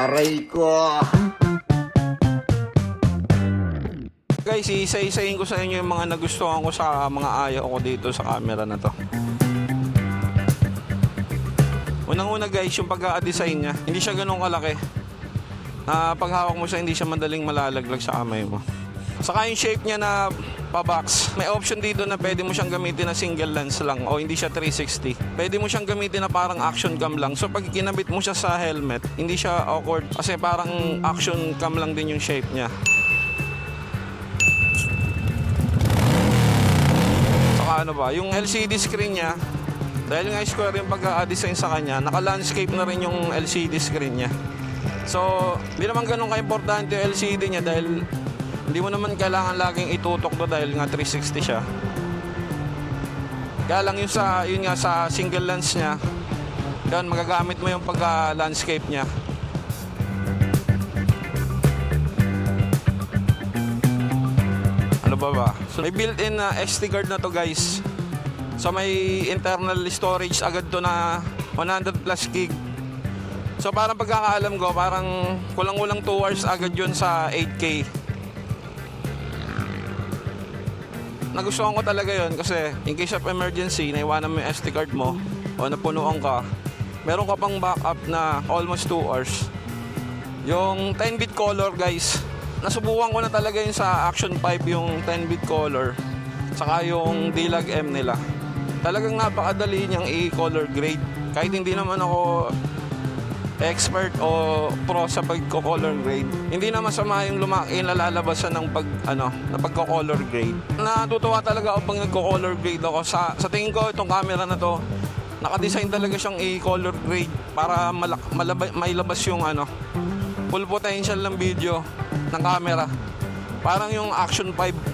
Aray ko! Guys, isa-isahin ko sa inyo yung mga nagustuhan ko sa mga ayaw ko dito sa camera na to. Unang-una guys, yung pagka-design niya, hindi siya ganun kalaki. Pag hawak mo siya, hindi siya madaling malalaglag sa kamay mo. Saka yung shape niya na pa-box, may option dito na pwede mo siyang gamitin na single lens lang o hindi siya 360. Pwede mo siyang gamitin na parang action cam lang. So pag kinabit mo siya sa helmet, hindi siya awkward kasi parang action cam lang din yung shape niya. Saka ano ba, yung LCD screen niya, dahil nga square yung pagka-design sa kanya, naka-landscape na rin yung LCD screen niya. So, hindi naman ganun ka-importante yung LCD niya dahil hindi mo naman kailangan laging itutok to dahil nga 360 siya. Kaya lang yun nga sa single lens niya, yun, magagamit mo yung pagka-landscape niya. Ano ba? So, may built-in na SD card na to guys. So may internal storage agad to na 100 plus gig. So parang pagkakaalam ko, parang kulang-kulang 2 hours agad yun sa 8K. Nagustuhan ko talaga yun kasi in case of emergency, naiwanan mo yung SD card mo o napunuan ka, meron ka pang backup na almost 2 hours. Yung 10-bit color guys, nasubukan ko na talaga yun sa Action 5, yung 10-bit color, saka yung D-Log M nila. Talagang napakadali niyang i-color grade. Kahit hindi naman ako expert o pro sa pagko-color grade, hindi na masama yung lalalabasan ng pagko-color grade. Natutuwa talaga ako pag nagko-color grade ako. Sa tingin ko, itong camera na to, naka-design talaga siyang i-color grade para mailabas yung full potential ng video ng camera. Parang yung Action 5.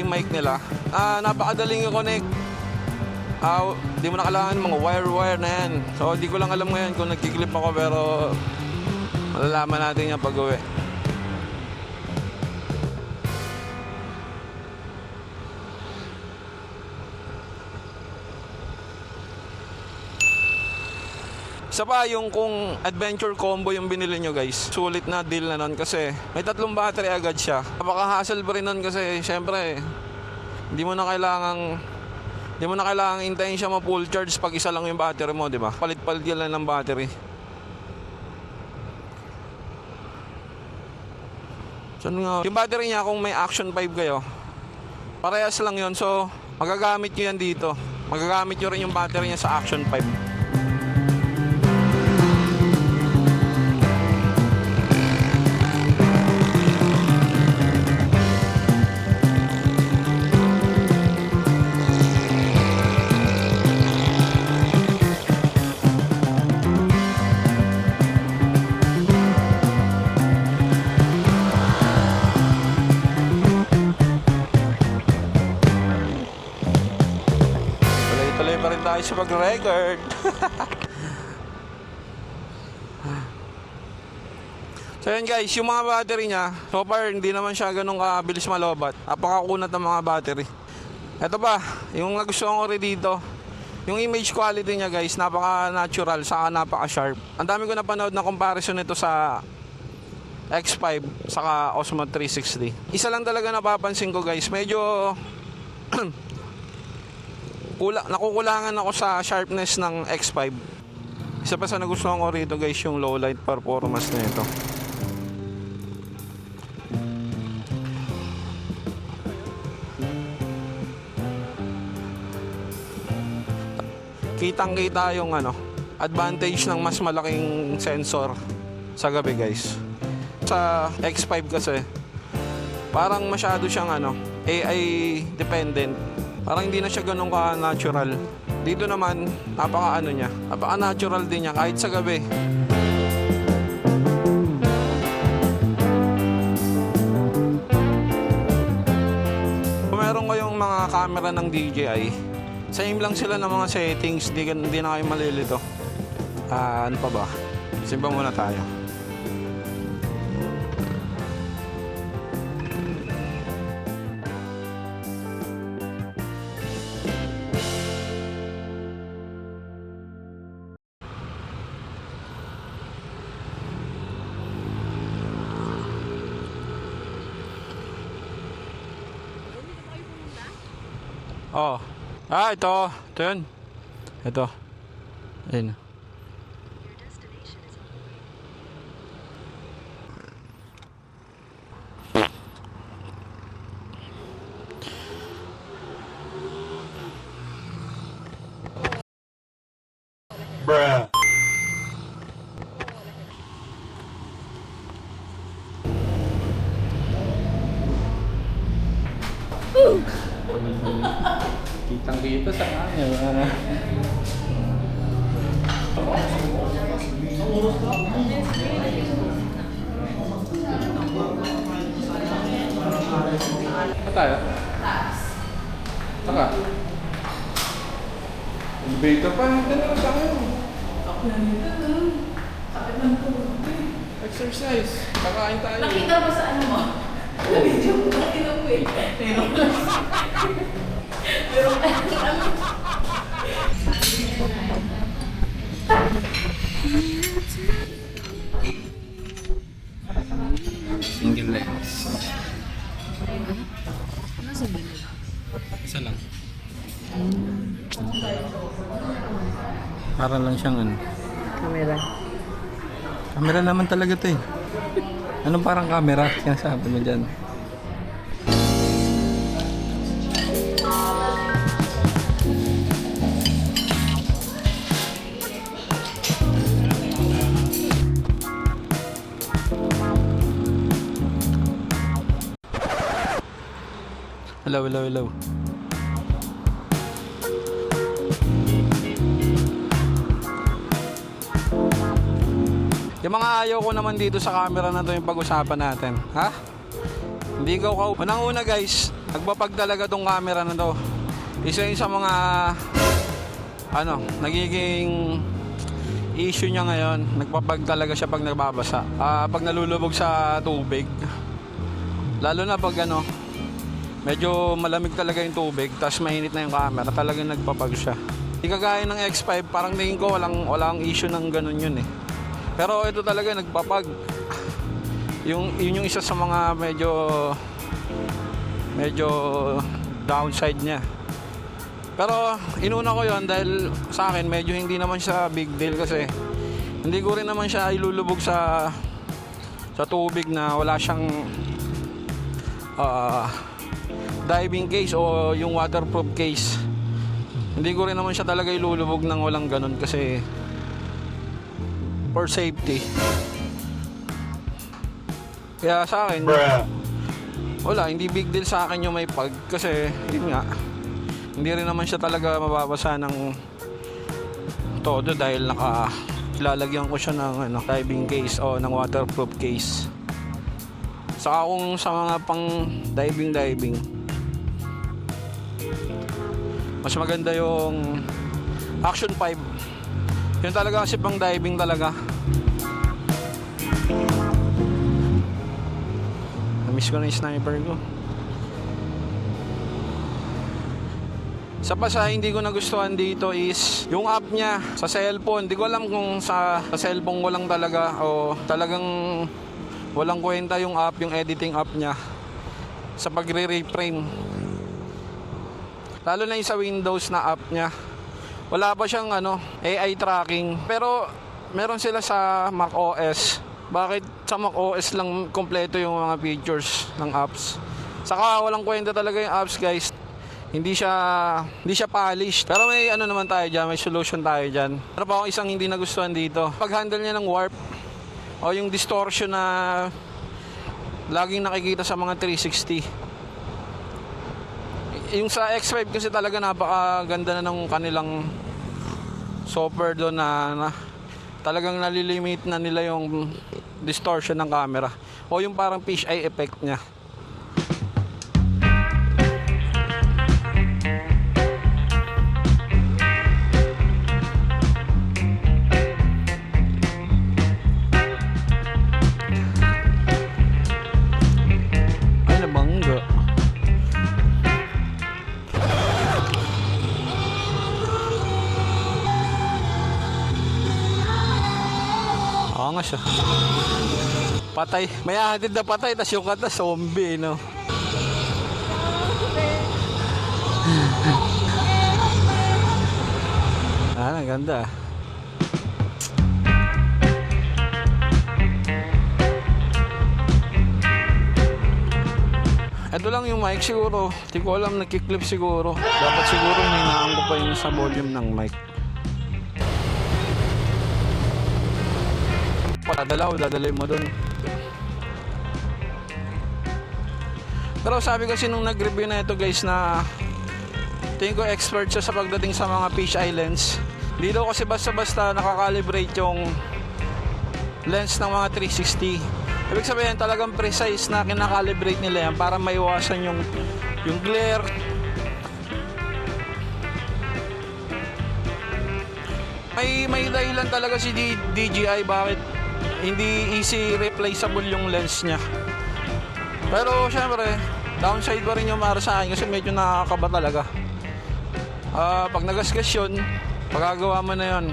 Mic nila, napakadaling i-connect. Di mo na kailangan mga wire na yan. So di ko lang alam ngayon kung nagkiklip ako, pero malalaman natin yan pag uwi. Isa pa yung kung adventure combo yung binili nyo guys, sulit na deal na nun kasi may 3 battery agad siya. Napaka-hassle pa rin nun kasi syempre hindi mo na kailangang hintayin siya ma-full charge pag isa lang yung battery mo, di ba? Palit-palit yan lang ng battery. So, yung battery niya kung may Action 5 kayo, parehas lang yun. So magagamit nyo yan dito. Magagamit nyo rin yung battery niya sa Action 5. Tuloy pa rin tayo sa pag-record. So yun guys, yung mga battery niya, so far hindi naman siya ganun kabilis malobat. Napakakunat ng mga battery. Ito pa, yung nagustuhan ko rin dito, yung image quality niya guys, napaka-natural, saka napaka-sharp. Ang dami ko napanood na comparison nito sa X5 saka Osmo 360. Isa lang talaga napapansin ko guys, medyo nakukulangan ako sa sharpness ng X5. Isa pa sa nagustuhan ko rito guys, yung low light performance na ito. Kitang-kita yung advantage ng mas malaking sensor sa gabi guys. Sa X5 kasi parang masyado siyang AI dependent. Parang hindi na siya ganun ka-natural. Dito naman, napaka ano niya, napaka natural din niya kahit sa gabi. Kung meron kayong mga camera ng DJI, same lang sila ng mga settings, di na kayo malilito. Ano pa ba? Simba muna tayo. Oh. Ito. Ito yun. Ito. Ayun. Bruh. Kitang-kita sa kanya. Apa tayo? Saka? Elevator pa. Dala tayo. Exercise. Kakain tayo. Nakita mo sa ano mo? Video mo. Nakita mo eh. Meron Single lens. ano sa video? Isa lang. Para lang siyang ano. Camera. Camera naman talaga to eh. Anong parang camera? Sinasabi mo dyan. Hello, hello, hello. Yung mga ayaw ko naman dito sa camera na to yung pag-usapan natin. Ha? Hindi ko unang-una guys, nagpapag talaga tong camera na to. Isa yun sa mga nagiging issue niya ngayon. Nagpapag talaga siya pag nagbabasa. Pag nalulubog sa tubig. Lalo na pag medyo malamig talaga yung tubig, tapos mainit na yung camera, talagang nagpapag siya. Hindi kagaya ng X5, parang tingin ko walang issue ng ganun yun eh. Pero ito talaga nagpapag. Yun yung isa sa mga medyo downside niya. Pero inuna ko yon dahil sa akin medyo hindi naman siya big deal kasi hindi ko rin naman siya ilulubog sa tubig na wala siyang diving case o yung waterproof case. Hindi ko rin naman siya talaga ilulubog ng walang ganun kasi for safety. Kaya sa akin, wala, hindi big deal sa akin yung may pag kasi yun nga, hindi rin naman siya talaga mababasa ng todo dahil lalagyan ko siya ng diving case o ng waterproof case. Saka kung sa mga pang diving, mas maganda yung Action 5. Yun talaga kasi pang diving talaga. Namiss ko na yung sniper ko. Sa pa hindi ko nagustuhan dito is yung app niya sa cellphone. Hindi ko alam kung sa cellphone ko lang talaga o talagang walang kwenta yung app, yung editing app niya sa pagre-reframe. Lalo na yung sa Windows na app niya. Wala pa siyang AI tracking. Pero meron sila sa Mac OS. Bakit sa Mac OS lang kompleto yung mga features ng apps? Saka walang kwenta talaga yung apps guys. Hindi siya polished. Pero may naman tayo dyan, may solution tayo dyan. Pero pa akong isang hindi nagustuhan dito. Pag-handle niya ng warp o yung distortion na laging nakikita sa mga 360. Yung sa X5 kasi talaga napakaganda na ng kanilang software doon na talagang nalilimit na nila yung distortion ng camera o yung parang fish eye effect niya. Ay, nabangga. Oo nga siya. Patay. May hatid na patay, tas yung kata zombie, no? Ang ganda. Ito lang yung mic siguro. Hindi ko alam, nagkiklip siguro. Dapat siguro hinaan ko pa yung sa volume ng mic. Dadalhin mo dun. Pero sabi kasi nung nag-review na ito guys na tingin ko expert siya sa pagdating sa mga fisheye lens. Hindi daw kasi basta-basta nakakalibrate yung lens ng mga 360. Ibig sabihin talagang precise na kinakalibrate nila yan para maiwasan yung glare. May dahilan talaga si DJI bakit hindi easy replaceable yung lens niya. Pero syempre, downside pa rin yung para sa akin kasi medyo nakakaba talaga. Pag nagasgas yun, pagagawa mo na yun.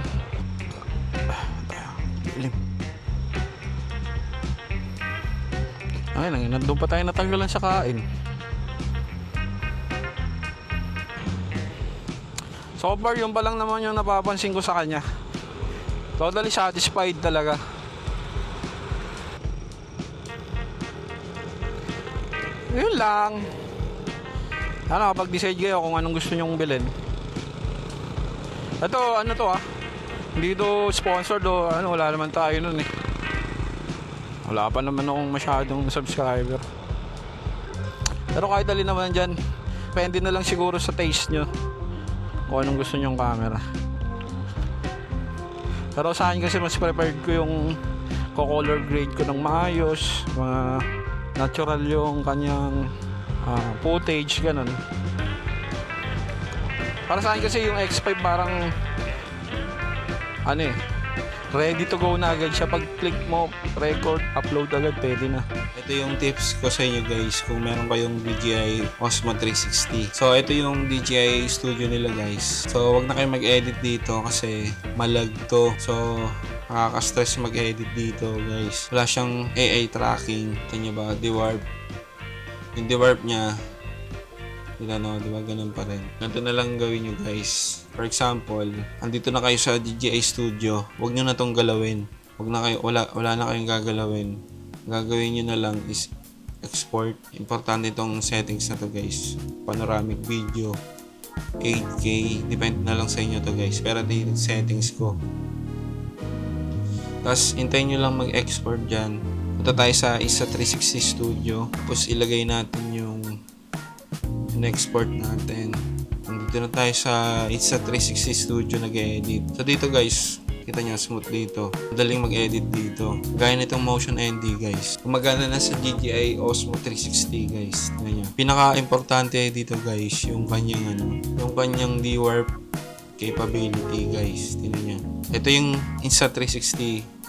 Dilim. Ay, nandun pa tayo natanggalan sa kain. So far, yun pa lang naman yung napapansin ko sa kanya. Totally satisfied talaga. Yun lang. Ano, kapag decide kayo kung anong gusto nyong bilhin. Ito, ano to hindi to sponsored o ano, wala naman tayo nun eh. Wala pa naman akong masyadong subscriber. Pero kahit alin naman dyan, depende na lang siguro sa taste nyo kung anong gusto nyong camera. Pero sa akin kasi mas prepared ko yung color grade ko ng maayos, mga natural yung kanyang footage, ganun. Para sa akin kasi yung X5 parang ready to go na agad siya. Pag click mo, record, upload agad, pwede na. Ito yung tips ko sa inyo guys kung meron kayong DJI Osmo 360. So ito yung DJI studio nila guys. So wag na kayo mag-edit dito kasi malag to. So nakaka-stress mag-edit dito guys. Wala siyang AI tracking. Ito nyo ba? Dewarp. Yung dewarp niya, diba ganun pa rin. Ganito na lang gawin nyo guys. For example, andito na kayo sa DJI studio. Huwag nyo na tong galawin. Wala na kayong gagalawin. Gagawin nyo na lang is export. Importante itong settings na to guys. Panoramic video, 8K. Depende na lang sa inyo to guys. Pero ito yung settings ko. Tapos, hintayin nyo lang mag-export dyan. Punta tayo sa Insta360 Studio. Tapos, ilagay natin yung export natin. Nandito na tayo sa Insta360 Studio nag-edit. So, dito guys, kita nyo, smooth dito. Madaling mag-edit dito. Gaya nitong Motion ND guys. Gumagana na sa DJI Osmo 360 guys. Tingnan nyo. Pinaka-importante dito guys, yung kanyang dewarp capability guys. Tingnan nyo. Ito yung Insta360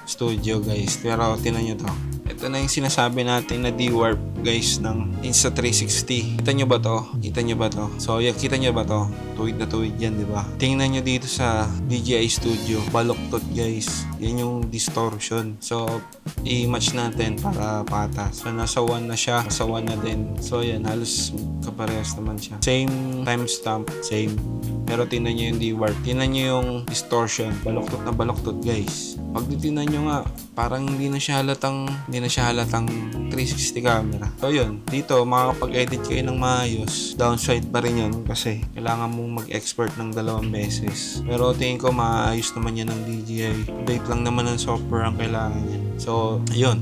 Studio guys. Pero tinan nyo to. Ito na yung sinasabi natin na dewarp guys ng Insta360. Kita nyo ba to? So kita nyo ba to? Tuwid na tuwid yan, di ba? Tingnan nyo dito sa DJI Studio. Baloktot guys. Yan yung distortion. So i-match natin para patas. So nasa 1 na siya. Nasa 1 na din. So yan, halos kaparehas naman siya. Same timestamp. Same. Pero tingnan nyo yung dewarp. Tingnan nyo yung distortion. Baloktot na baloktot guys. Pag titingnan nyo nga, parang hindi na siya halatang 360 camera. So yun, dito makakapag-edit kayo ng maayos. Downside pa rin yun kasi kailangan mong mag-export ng 2 beses. Pero tingin ko maayos naman yan ng DJI. Update lang naman ng software ang kailangan yan. So, yun.